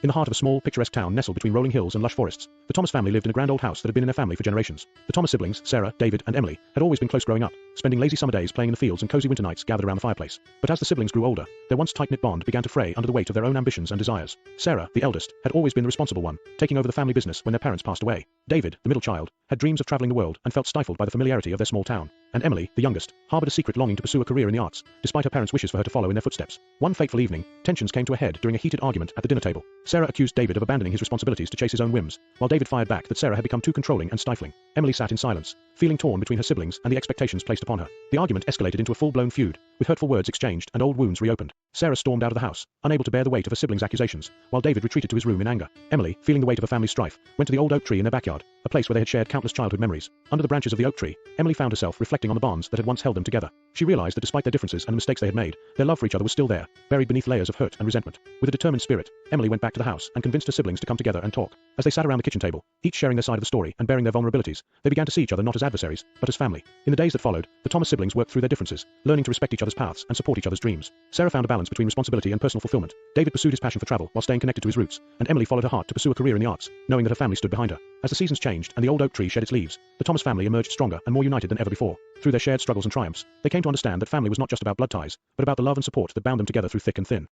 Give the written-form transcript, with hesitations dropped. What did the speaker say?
In the heart of a small, picturesque town nestled between rolling hills and lush forests, the Thomas family lived in a grand old house that had been in their family for generations. The Thomas siblings, Sarah, David, and Emily, had always been close growing up, spending lazy summer days playing in the fields and cozy winter nights gathered around the fireplace. But as the siblings grew older, their once tight-knit bond began to fray under the weight of their own ambitions and desires. Sarah, the eldest, had always been the responsible one, taking over the family business when their parents passed away. David, the middle child, had dreams of traveling the world and felt stifled by the familiarity of their small town. And Emily, the youngest, harbored a secret longing to pursue a career in the arts, despite her parents' wishes for her to follow in their footsteps. One fateful evening, tensions came to a head during a heated argument at the dinner table. Sarah accused David of abandoning his responsibilities to chase his own whims, while David fired back that Sarah had become too controlling and stifling. Emily sat in silence, feeling torn between her siblings and the expectations placed upon her. The argument escalated into a full-blown feud, with hurtful words exchanged and old wounds reopened. Sarah stormed out of the house, unable to bear the weight of her siblings' accusations, while David retreated to his room in anger. Emily, feeling the weight of her family's strife, went to the old oak tree in their backyard, a place where they had shared countless childhood memories. Under the branches of the oak tree, Emily found herself reflecting on the bonds that had once held them together. She realized that despite their differences and the mistakes they had made, their love for each other was still there, buried beneath layers of hurt and resentment. With a determined spirit, Emily went back to the house and convinced her siblings to come together and talk. As they sat around the kitchen table, each sharing their side of the story and bearing their vulnerabilities, they began to see each other not as adversaries, but as family. In the days that followed, the Thomas siblings worked through their differences, learning to respect each other's paths and support each other's dreams. Sarah found a balance between responsibility and personal fulfillment. David pursued his passion for travel while staying connected to his roots, and Emily followed her heart to pursue a career in the arts, knowing that her family stood behind her. As the seasons changed and the old oak tree shed its leaves, the Thomas family emerged stronger and more united than ever before. Through their shared struggles and triumphs, they came to understand that family was not just about blood ties, but about the love and support that bound them together through thick and thin.